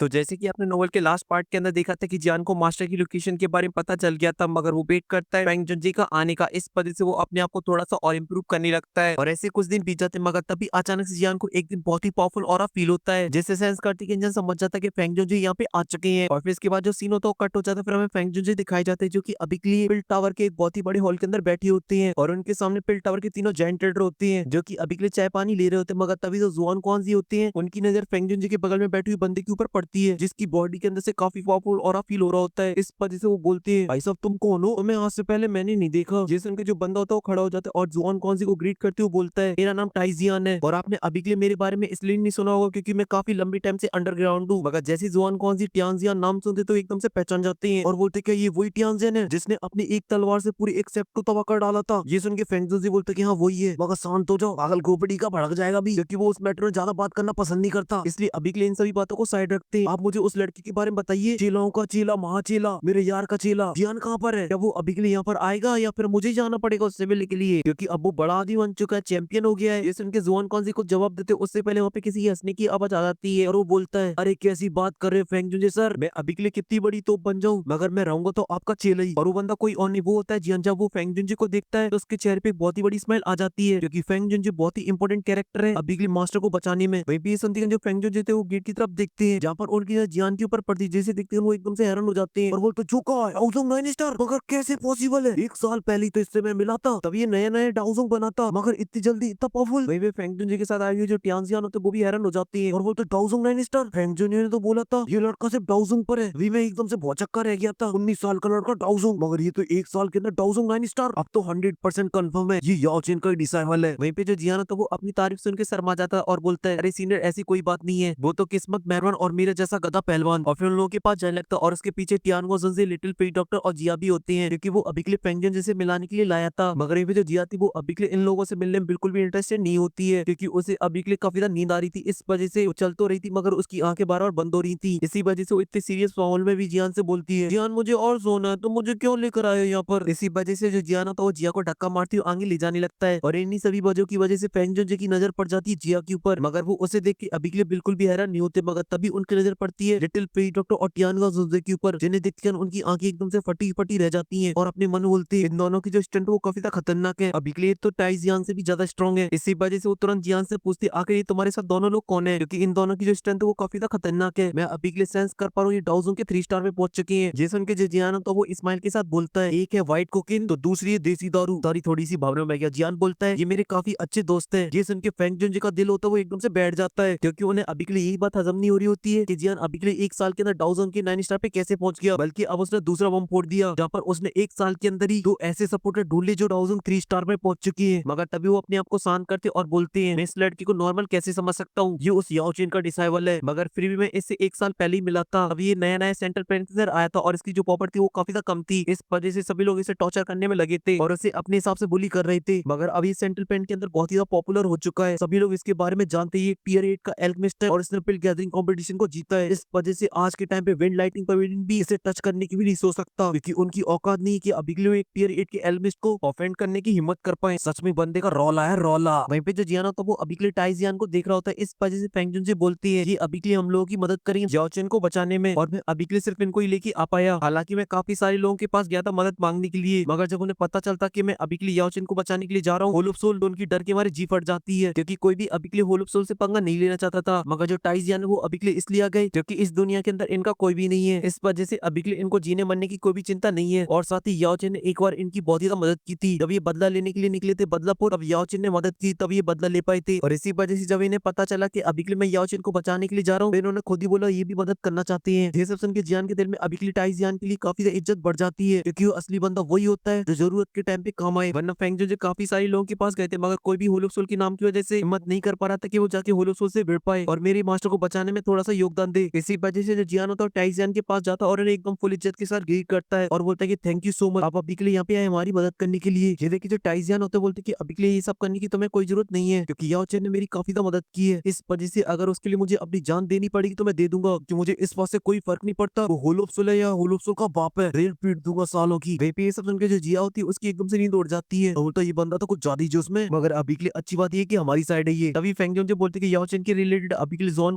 तो जैसे कि आपने नोवेल के लास्ट पार्ट के अंदर देखा था कि जियान को मास्टर की लोकेशन के बारे में पता चल गया था, मगर वो वेट करता है फैंग जुनजी का आने का। इस वजह से वो अपने आप को थोड़ा सा और इम्प्रूव करने लगता है और ऐसे कुछ दिन बीत जाते हैं, मगर तभी अचानक से जियान को एक दिन बहुत ही पावरफुल ऑरा फील होता है, जिससे सेंस करती है कि इंजन समझ जाता है कि फैंग जुनजी यहाँ पे आ चुके हैं। और फिर इसके बाद जो सीन होता है वो कट हो जाता है। फिर हमें फैंग जुनजी दिखाई जाते हैं जो कि अभी के लिए पिल टावर के एक बहुत ही बड़े हॉल के अंदर बैठी होती है और उनके सामने पिल टावर के तीनों जायंट ट्रेडर होती हैं जो कि अभी के लिए चाय पानी ले रहे होते हैं। मगर तभी जो जुआन कौन सी होती है उनकी नजर फेंग जुनजी के बगल में बैठी हुई बंदे के ऊपर पड़ती है, जिसकी बॉडी के अंदर से काफी पावरफुल ऑरा फील हो रहा होता है। इस वजह से वो बोलती है, भाई साहब तुम कौन हो? मैं आज से पहले मैंने नहीं देखा। जेसन के जो बंदा होता है वो खड़ा हो जाता है और जुआन कौन-सी को ग्रीट करते हुए बोलता है, मेरा नाम टाइजियन है और आपने अभी के लिए मेरे बारे में इसलिए नहीं सुना होगा क्योंकि मैं काफी लंबी टाइम से अंडरग्राउंड हूँ। मगर जैसे जुआन कौन-सी टियानजियन नाम सुनते तो एकदम से पहचान जाते हैं और बोलते क्या ये वही टियानजियन है जिसने अपनी एक तलवार से पूरी एक सेक्ट को तबाह कर डाला था? ये सुन के फेंग जुनजी बोलते कि हाँ वही है। मगर शांत हो जाओ, पागल खोपड़ी का भड़क जाएगा भी, क्योंकि वो उस मैटर में ज्यादा बात करना पसंद नहीं करता। इसलिए अभी के लिए इन सभी बातों को साइड रखते हैं। आप मुझे उस लड़की के बारे में बताइए, चेलाओं का चेला, महाचेला, मेरे यार का चेला जियान कहाँ पर है? क्या वो अभी के लिए यहाँ पर आएगा या फिर मुझे ही जाना पड़ेगा उससे मिलने के लिए, क्योंकि अब वो बड़ा आदमी बन चुका है, चैंपियन हो गया है। ये सुन के जुआन कौन सी कुछ जवाब देते उससे पहले वहाँ पे किसी की हंसने की आवाज आ जाती है और वो बोलता है, अरे कैसी बात कर रहे हो फेंग जुनजे सर, मैं अभी के लिए कितनी बड़ी तोप बन जाऊं मगर मैं रहूंगा तो आपका चेला ही। और वो बंदा कोई और नहीं, वो होता है जियान। जब वो फेंग जुनजे को देखता है तो उसके चेहरे पे एक बहुत ही बड़ी स्माइल आ जाती है, क्योंकि फेंग जुनजे बहुत ही इंपॉर्टेंट कैरेक्टर है अभी के लिए मास्टर को बचाने में। वहीं पे ये सुनते हैं जो फेंग जुनजे थे वो गेट की तरफ देखते हैं जहाँ पर उनकी नजर जियान के ऊपर पड़ती है। जैसे देखते हैं वो एकदम से हैरान हो जाते हैं और बोलते चुका है डाउजोंग नाइन स्टार, मगर कैसे पॉसिबल है? एक साल पहले ही तो इससे मैं मिला था, तब ये नया नया डाउजोंग बना था, मगर इतनी जल्दी इतना पावरफुल? वही वे फेंग जुनजे के साथ आई हुई जो टियानजियान होते हैं वो भी हैरान हो जाती है और बोलते डाउजोंग नाइन स्टार, फेंग जुनजे ने तो बोला था ये लड़का सिर्फ डाउजोंग पर है। अभी मैं एकदम से भौचक्का रह गया था, 19 साल का लड़का डाउजोंग, मगर ये तो एक साल के अंदर डाउजोंग नाइन स्टार। अब तो 100% कंफर्म है ये याओ चेन का डिसाइबल है। वहीं पे जो जियान होता है वो अपनी तारीफ सुन के शर्मा जाता है और बोलता है, अरे सीनियर ऐसी कोई बात नहीं है, वो तो किस्मत मेहरबान और मेरे जैसा गधा पहलवान। और फिर उन लोगों के पास जाने लगता है और उसके पीछे टियानगो ज़ंजी, लिटिल पी डॉक्टर और जिया भी होते हैं, क्योंकि वो अभी के लिए पेंगुइन जैसे मिलाने के लिए लाया था। मगर ये जो जिया थी वो अभी के लिए इन लोगों से मिलने में बिल्कुल भी इंटरेस्टेड नहीं होती है, क्योंकि उसे अभी के लिए काफी ज्यादा नींद आ रही थी। इस वजह से वो चल तो रही थी मगर उसकी आंखें बार बार बंद हो रही थी। इसी वजह से वो इतने सीरियस माहौल में भी जियान से बोलती है, जियान मुझे और सोना है, तो मुझे क्यों लेकर आए हो यहाँ पर? इसी वजह से जो जियान होता है वो जिया को धक्का मारती हुई आगे ले जाने लगता है और इन्हीं सभी वजहों की वजह से फेंग जुनजे की नजर पड़ जाती है जिया के ऊपर। मगर वो उसे देख के अभी के लिए बिल्कुल भी हैरान नहीं होते, मगर तभी उनकी नजर पड़ती है लिटिल पी डॉक्टर और टियानगा ज़ंजी के ऊपर, जिन्हें देखकर उनकी आंखें एकदम से फटी फटी रह जाती हैं और अपने मन में बोलती है, इन दोनों की जो स्टंट वो काफी ज्यादा खतरनाक है, अभी के लिए तो टाई जियान से भी ज्यादा स्ट्रॉन्ग है। इसी वजह से वो तुरंत जियान से पूछती है, आखिर ये तुम्हारे साथ दोनों लोग कौन है, क्योंकि इन दोनों की जो स्ट्रेंथ है वो काफी ज्यादा खतरनाक है। मैं अभी के लिए सेंस कर पा रहा हूँ ये डाउजोंग के 3 स्टार में पहुंच चुकी है। जेसन के जो जियान तो वो इस्माइल के साथ बोलता है, एक है व्हाइट कोकिन तो दूसरी है देसी दारू। दारी थोड़ी सी भावना में गया। जियान बोलता है, ये मेरे काफी अच्छे दोस्त है। जेसन के फेंग जुनजे का दिल होता है वो एकदम से बैठ जाता है, क्योंकि उन्हें अभी के लिए यही बात हजम नहीं हो रही होती है कि जियान अभी के लिए एक साल के अंदर डाउजोंग के 9 स्टार पे कैसे पहुंच गया, बल्कि अब उसने दूसरा बम फोड़ दिया जहाँ पर उसने एक साल के अंदर ही 2 ऐसे सपोर्टर ढूंढ लिए जो डाउजोंग 3 स्टार में पहुंच चुकी है। मगर तभी वो अपने आप को शांत करते और बोलते हैं, मैं इस लड़की को नॉर्मल कैसे समझ सकता हूँ, ये उस याओ चेन का डिसाइबल है, मगर फिर भी मैं इससे एक साल पहले ही मिला था। अभी ये नया नया सेंट्रल प्लैनेट के अंदर आया था और इसकी जो प्रॉपर्टी वो काफी ज्यादा कम थी। इस वजह से सभी लोग इसे टॉर्चर करने में लगे थे और उसे अपने हिसाब से बुली कर रहे थे। मगर अभी सेंट्रल प्लैनेट के अंदर बहुत ही ज्यादा पॉपुलर हो चुका है, सभी लोग इसके बारे में जानते ही टियर 8 का एल्केमिस्ट है और इसने पिल गैदरिंग कंपटीशन को जीता है। इस वजह से आज के टाइम पे विंड लाइटिंग पवेलियन भी इसे टच करने की भी नहीं सोच सकता, क्योंकि उनकी औकात नहीं है कि अभी के लिए एक टियर 8 के एल्केमिस्ट को ऑफेंड करने की हिम्मत कर पाए। सच में बंदे का रौला है रौला। वहीं पे जो जियाना तो वो अभी के लिए टाइजियन को देख रहा होता है। इस वजह से फेंग जुन से बोलती है, ये अभी के लिए हम लोगों की मदद करेंगे जियाओ चेन को बचाने में, और मैं अभी के लिए सिर्फ इनको ही लेके आ पाया। हालांकि मैं काफी सारे लोगों के पास गया था मदद मांगने के लिए, मगर जब उन्हें पता चलता कि मैं अभी के लिए याओ चेन को बचाने के लिए जा रहा हूँ, होल ऑफ सोल, तो उनकी डर के मारे जी फट जाती है, क्योंकि कोई भी अभी के लिए होल ऑफ सोल से पंगा नहीं लेना चाहता था। मगर जो टाइजियन है वो अभी के लिए इसलिए आ गए क्योंकि इस दुनिया के अंदर इनका कोई भी नहीं है। इस वजह से अभी के लिए इनको जीने मरने की कोई भी चिंता नहीं है। और साथ ही याओ चेन ने एक बार इनकी बहुत ही ज्यादा मदद की थी, जब ये बदला लेने के लिए निकले थे बदलापुर, तब याओ चेन ने मदद की, तब ये बदला ले पाए थे। और इसी वजह से जब इन्हें पता चला कि अभी के लिए मैं याओ चेन को बचाने के लिए जा रहा हूँ, इन्होंने खुद ही बोला ये भी मदद करना चाहते हैं। ये सब सुन के जियान के दिल में अभी के लिए टाइजियन के लिए काफी ज्यादा इज्जत बढ़ जाती है, क्योंकि वो असली बंदा वही होता है जो जरूरत के टाइम पे काम आए। वरना फेंग जो काफी सारे लोगों के पास गए थे, मगर कोई भी होल ऑफ सोल के नाम की वजह से हिम्मत नहीं कर पा रहा था कि वो जाके होल ऑफ सोल से भिड़ पाए और मेरे मास्टर को बचाने में थोड़ा सा योगदान दे। इसी वजह से जो जियान होता है टाइजियन के पास जाता है और उन्हें एकदम फुल इज्जत के साथ ग्रीट करता है और बोलता है कि थैंक यू सो मच, आप अभी के लिए यहाँ पे आए हमारी मदद करने के लिए। ये देखिए जो टाइजियन होते हैं बोलते कि अभी के लिए ये सब करने की तुम्हें कोई जरूरत नहीं है, क्योंकि याओ चेन ने मेरी काफी ज्यादा मदद की है। इस वजह से अगर उसके लिए मुझे अपनी जान देनी पड़ेगी तो मैं दे दूंगा, कि मुझे इस बात से कोई फर्क नहीं पड़ता वो होल ऑफ सोल है या होल ऑफ सोल का बाप है, रेल पीट दूंगा सालों की। वे पे ये सब सुनकर जो जिया होती है उसकी एकदम से नींद उड़ जाती है और बोलता ये बंदा तो कुछ ज्यादा ही जोश में। मगर अभी के लिए अच्छी बात ये कि हमारी साइड है ये। तभी फेंग जो बोलते कि याओ चेन के रिलेटेड अभी के लिए जॉन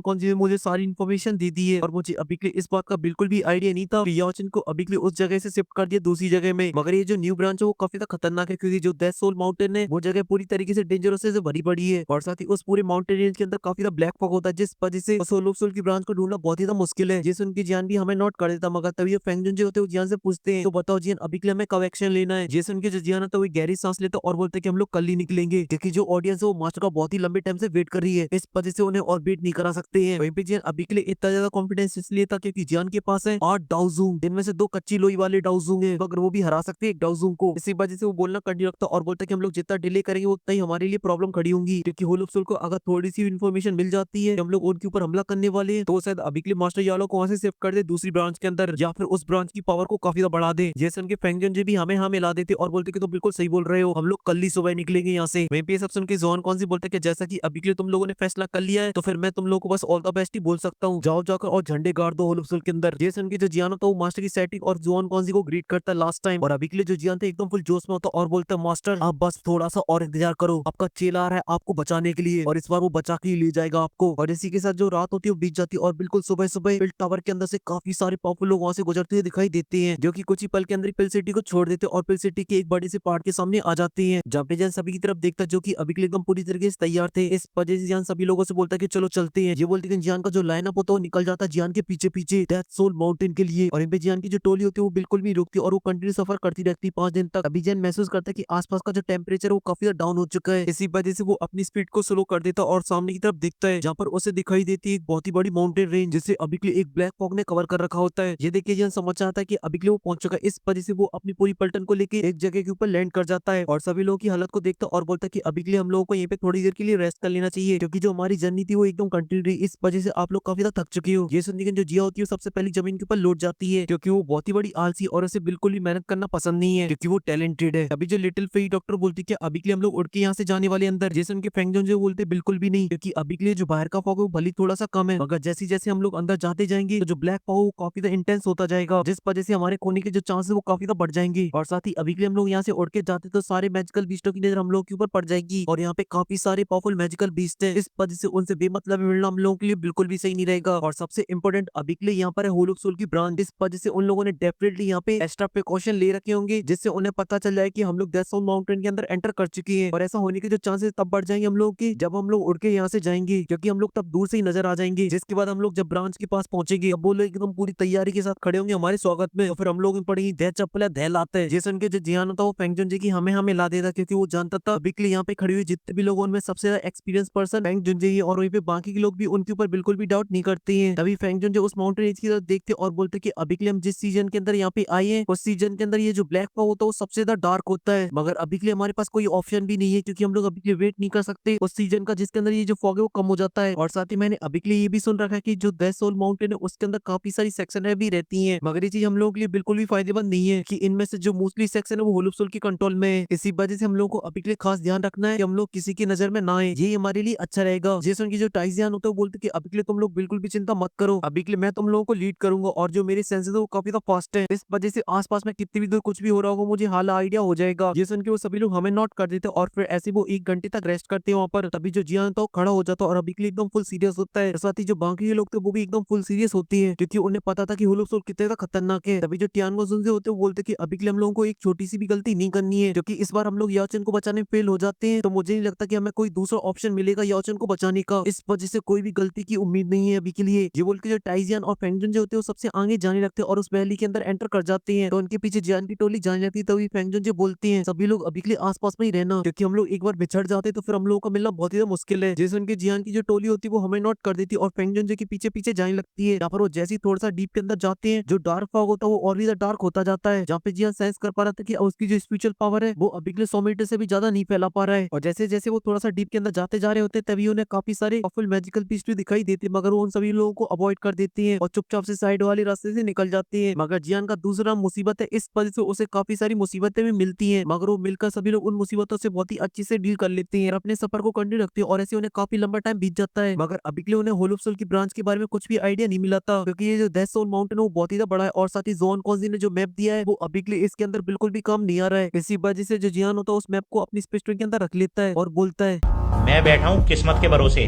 कौन सी मुझे सारी इन्फॉर्मेशन इन्फॉर्मेशन दे दी है और मुझे अभी के लिए इस बात का बिल्कुल भी आइडिया नहीं था कि याचन को अभी के लिए उस जगह से शिफ्ट कर दिया दूसरी जगह में। मगर ये जो न्यू ब्रांच है वो काफी ज्यादा खतरनाक है, क्योंकि जो डेथ सोल माउंटेन है वो जगह पूरी तरीके से डेंजरस से भरी पड़ी है और साथ ही उस पूरे माउंटेन रेंज के अंदर काफी ज्यादा ब्लैक फॉग होता है, जिस वजह से सोल ऑफ सोल की ब्रांच को ढूंढना बहुत ही ज्यादा मुश्किल है, जिससे उनकी जान भी हमें नोट कर देता। मगर तभी ये फेंग जुन जो होते हैं वो जियान से पूछते हैं तो बताओ जियान अभी के लिए हमें कब एक्शन लेना है। जैसे उनके जो जियान है तो वो गहरी सांस लेते और बोलते कि हम लोग कल ही निकलेंगे, क्योंकि जो ऑडियंस है वो मास्टर का बहुत ही लंबे टाइम से वेट कर रही है, इस वजह से उन्हें और वेट नहीं करा सकते हैं। वहीं पे जियान अभी के लिए इतना ज्यादा कॉन्फिडेंस इसलिए था क्योंकि जियान के पास है 8 डाउजूंग, जिनमें से 2 कच्ची लोई वाले डाउजूंग है, मगर वो भी हरा सकते हैं एक डाउजूंग को। इसी वजह से वो बोलना कंटिन्यू रखता और बोलता कि हम लोग जितना डिले करेंगे उतना ही हमारे लिए प्रॉब्लम खड़ी होंगी, क्योंकि होल ऑफ सोल को अगर थोड़ी सी इन्फॉर्मेशन मिल जाती है कि हम लोग उनके ऊपर हमला करने वाले हैं तो शायद अभी के लिए मास्टर यालो को वहां से शिफ्ट कर दे दूसरी ब्रांच के अंदर, या फिर उस ब्रांच की पावर को काफी ज्यादा बढ़ा दे। जैसे उनके फेंगजन जी भी हमें मिला देते और बोलते कि तुम बिल्कुल सही बोल रहे हो, हम लोग कल ही सुबह निकलेंगे यहाँ से। वहीं पे ये सब सुन के जोन कौन सी बोलते कि जैसा कि अभी के लिए तुम लोगों ने फैसला कर लिया है तो फिर मैं तुम लोगों को बस ऑल द बेस्ट ही बोल सकता हूँ, जाओ जाकर और झंडे गाड़ दो होल ऑफ सोल के अंदर। जैसे उनके जो जियान होता है वो मास्टर की सेटिंग और जोन कौन सी को ग्रीट करता है लास्ट टाइम, और अभी के लिए जो जियान थे एकदम फुल जोश में होता और बोलता मास्टर आप बस थोड़ा सा और इंतजार करो, आपका चेला आ रहा है आपको बचाने के लिए और इस बार वो बचा के ही ले जाएगा आपको। और इसी के साथ जो रात होती है वो बीत जाती है और बिल्कुल सुबह सुबह पिल टावर के अंदर से काफी सारे पावरफुल लोग वहां से गुजरते हुए दिखाई देते हैं, जो कि कुछ ही पल के अंदर पिल सिटी को छोड़ देते हैं और पिल सिटी के एक बड़े से पहाड़ के सामने आ जाते हैं, जहाँ पे जान सभी की तरफ देखता जो कि अभी के लिए एकदम पूरी तरीके से तैयार थे। इस वजह से जान सभी लोगों से बोलता कि चलो चलते हैं। ये बोलते कि जियान का जो लाइनअप होता है वो निकल जाता है जियान के पीछे पीछे डेथ सोल माउंटेन के लिए, और इन पे जियान की जो टोली होती है वो बिल्कुल भी रुकती और वो कंटिन्यू सफर करती रहती 5 दिन तक। अभी जियान महसूस करता है कि आसपास का जो टेम्परेचर वो काफी डाउन हो चुका है, इसी वजह से वो अपनी स्पीड को स्लो कर देता और सामने की तरफ दिखता है जहाँ पर उसे दिखाई देती है एक बहुत ही बड़ी माउंटेन रेंज, जिसे अभी के लिए एक ब्लैक फॉग ने कवर कर रखा होता है। ये देखिए जियान समझ आता है कि अभी के लिए वो पहुंच चुका है, इस वजह से वो अपनी पूरी पलटन को लेकर एक जगह के ऊपर लैंड कर जाता है और सभी लोगों की हालत को देखता और बोलता है कि अभी के लिए हम लोगों को यहीं पे थोड़ी देर के लिए रेस्ट कर लेना चाहिए, क्योंकि जो हमारी जर्नी थी वो एकदम कंटिन्यू रही, इस वजह से आप लोग काफी ज्यादा थक चुके हो। ये सुनने के जो जिया होती है सबसे पहले जमीन के ऊपर लौट जाती है, क्योंकि वो बहुत ही बड़ी आलसी और उसे बिल्कुल भी मेहनत करना पसंद नहीं है, क्योंकि वो टैलेंटेड है। अभी जो लिटिल फेई डॉक्टर बोलती है कि अभी के लिए हम लोग उड़ के यहाँ से जाने वाले अंदर, जैसे उनके फेंगजोन जो बोलते बिल्कुल भी नहीं, क्योंकि अभी के लिए जो बाहर का फॉग है वो भले थोड़ा सा कम है, मगर जैसे जैसे हम लोग अंदर जाते जाएंगे तो जो ब्लैक फॉग वो काफी ज्यादा इंटेंस होता जाएगा, जिस वजह से हमारे खोने के जो चांसेस वो काफी ज्यादा बढ़ जाएंगे। और साथ ही अभी के लिए हम लोग यहाँ से उड़ के जाते तो सारे मैजिकल बीस्टों की नजर हम लोग के ऊपर पड़ जाएगी, और यहाँ पे काफी सारे पावरफुल मैजिकल बीस्ट है, इस वजह से उनसे बेमतलब मिलना हम लोगों के लिए बिल्कुल भी सही नहीं रहेगा। और सबसे इंपॉर्टेंट अभी के लिए यहाँ पर है होल ऑफ सोल की ब्रांच, इस वजह से उन लोगों ने डेफिनेटली यहाँ पे एक्स्ट्रा प्रिकॉशन ले रखे होंगे, जिससे उन्हें पता चल जाए कि हम लोग डेथ सोल माउंटेन के अंदर एंटर कर चुके हैं। और ऐसा होने के जो चांसेस तब बढ़ जाएंगे हम लोग की जब हम लोग उड़ के यहाँ से जाएंगे, क्योंकि हम लोग तब दूर से ही नजर आ जाएंगे, जिसके बाद हम लोग जब ब्रांच के पास पहुंचेंगे अब वो लोग एकदम पूरी तैयारी के साथ खड़े होंगे हमारे स्वागत में, और फिर हम लोग पड़ेंगे दह चप्पल दह लाते हैं। जैसे उनके जो जियान होता है वो फेंगजन जी की हमें ला देता, क्योंकि वो जानता था अभी के लिए यहाँ पे खड़ी हुई जितने भी लोग उनमें सबसे ज्यादा एक्सपीरियंस पर्सन फेंगजन जी है, और वहीं पे बाकी के लोग भी उनके ऊपर बिल्कुल भी डाउट नहीं करते हैं। तभी फेंगजन जो उस माउंटेन रेंज की तरफ देखते और बोलते कि अभी के लिए हम जिस सीजन के अंदर यहाँ पे आए हैं उस सीजन के अंदर ये जो ब्लैक फॉग होता है वो सबसे ज्यादा डार्क होता है, मगर अभी के लिए हमारे पास कोई ऑप्शन भी नहीं है, क्योंकि हम लोग अभी के लिए वेट नहीं कर सकते उस सीजन का जिसके अंदर ये जो फॉग है वो कम हो जाता है। और साथ ही मैंने अभी के लिए ये भी सुन रखा है कि जो डेथ सोल माउंटेन है उसके अंदर काफी सारी सेक्शन भी रहती है, मगर ये चीज हम लोगों के लिए बिल्कुल भी फायदेमंद नहीं है कि इनमें से जो मोस्टली सेक्शन है वो होल ऑफ सोल की कंट्रोल में है। इसी वजह से हम लोग को अभी के लिए खास ध्यान रखना है कि हम लोग किसी की नजर में ना आए, ये हमारे लिए अच्छा रहेगा। जैसे उनकी जो टाइजियान होता है वो बोलते कि अभी के लिए तुम लोग बिल्कुल भी चिंता मत करो, अभी के लिए मैं तुम लोगों को लीड करूंगा, और जो मेरे सेंसेस है वो काफी ज्यादा फास्ट है, इस वजह से आसपास में कितनी भी दूर कुछ भी हो रहा होगा मुझे हाल आइडिया हो जाएगा। ये सुन के वो सभी लोग हमें नोट कर देते और फिर ऐसे वो 1 घंटे तक रेस्ट करते हैं वहाँ पर। तभी जो जियान था वो खड़ा हो जाता और अभी के लिए एकदम फुल सीरियस होता है, साथ ही जो बाकी के लोग थे वो भी एकदम फुल सीरियस होती है, क्योंकि उन्हें पता था कि होल ऑफ सोल कितने ज्यादा खतरनाक है। तभी जो टियान से होते वो बोलते कि अभी के लिए हम लोगों को एक छोटी सी भी गलती नहीं करनी है, क्योंकि इस बार हम लोग याचन को बचाने में फेल हो जाते हैं तो मुझे नहीं लगता कि हमें कोई दूसरा ऑप्शन मिलेगा याचन को बचाने का, इस वजह से कोई भी गलती की उम्मीद नहीं है अभी के लिए। ये बोल के जो टाइजियन और फेंगजन जो होते हैं वो सबसे आगे जाने लगते हैं और उस वैली के अंदर एंटर कर जाते हैं, तो उनके पीछे जियान की टोली जाने लगती है। तभी फेंगजन जो बोलते हैं सभी लोग अभी के लिए आसपास में ही रहना, क्योंकि हम लोग एक बार बिछड़ जाते तो फिर हम लोगों का मिलना बहुत ही मुश्किल है। जैसे उनके जियान की जो टोली होती है वो हमें नोट कर देती है और फेंगजन जो के पीछे पीछे जाने लगती है। यहाँ पर वो जैसे ही थोड़ा सा डीप के अंदर जाते हैं जो डार्क फॉग होता है वो और भी डार्क होता जाता है, जहाँ पे जियान सेंस कर पा रहा था कि उसकी जो स्पिरिचुअल पावर है वो अभी के लिए 100 मीटर से भी ज्यादा नहीं फैला पा रहा है। और जैसे जैसे वो थोड़ा सा डीप के अंदर जाते जा रहे होते हैं तभी उन्हें काफी सारे पावरफुल मैजिकल पीस भी दिखाई देते हैं, मगर वो उन सभी लोगों को अवॉइड कर देती है और चुपचाप से साइड वाले रास्ते से निकल जाती है। मगर जियान का दूसरा मुसीबत है, इस वजह से उसे काफी सारी मुसीबतें भी मिलती है, मगर वो मिलकर सभी लोग उन मुसीबतों से बहुत ही अच्छे से डील कर लेते हैं और अपने सफर को कंटिन्यू रखते हैं, और ऐसे उन्हें काफी लंबा टाइम बीत जाता है। मगर अभी के लिए उन्हें होल ऑफ सोल की ब्रांच के बारे में कुछ भी आइडिया नहीं मिला था, क्योंकि ये जो डेथ सोल माउंटेन है वो बहुत ही बड़ा है, और साथ ही जोन कॉन्जी ने जो मैप दिया है वो अभी के लिए इसके अंदर बिल्कुल भी काम नहीं आ रहा है। इसी वजह से जो जियान होता है उस मैप को अपनी स्पेस के अंदर रख लेता है और बोलता है मैं बैठा हूँ किस्मत के भरोसे,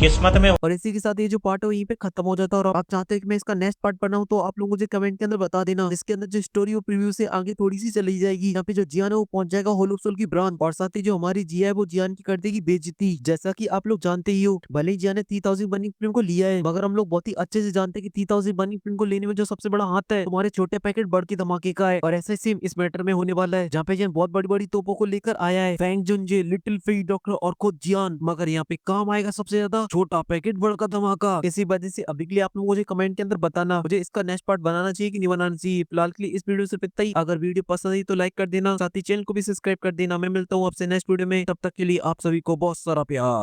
किस्मत में और इसी के साथ ये जो पार्ट है यहीं पे खत्म हो जाता है। और आप चाहते हैं कि मैं इसका नेक्स्ट पार्ट बनाऊं तो आप लोग मुझे कमेंट के अंदर बता देना। इसके अंदर जो स्टोरी और प्रीव्यू से आगे थोड़ी सी चली जाएगी। यहाँ पे जो जियान है वो पहुंच जाएगा होल ऑफ सोल की ब्रांच, और साथ ही जो हमारी जिया है वो जियान की कर देगी बेइज्जती। जैसा कि आप लोग जानते ही हो, भले ही जिया ने 3000 बर्निंग फ्लेम को लिया है, मगर हम लोग बहुत ही अच्छे से जानते हैं कि 3000 बर्निंग फ्लेम को लेने में जो सबसे बड़ा हाथ है तुम्हारे छोटे पैकेट बड़ के धमाके का है। और ऐसा सेम इस मैटर में होने वाला है, जहाँ पे जियान बहुत बड़ी बड़ी तोपों को लेकर आया है, फैंग जुनजे, लिटिल फी डॉक्टर और खुद जियान। मगर यहाँ पे काम आएगा सबसे ज्यादा छोटा पैकेट बड़का धमाका। इसी वजह से अभी के लिए आप लोग मुझे कमेंट के अंदर बताना मुझे इसका नेक्स्ट पार्ट बनाना चाहिए कि नहीं बनाना चाहिए। फिलहाल के लिए इस वीडियो से इतना ही। अगर वीडियो पसंद आई तो लाइक कर देना, साथ ही चैनल को भी सब्सक्राइब कर देना। मैं मिलता हूँ आपसे नेक्स्ट वीडियो में, तब तक के लिए आप सभी को बहुत सारा प्यार।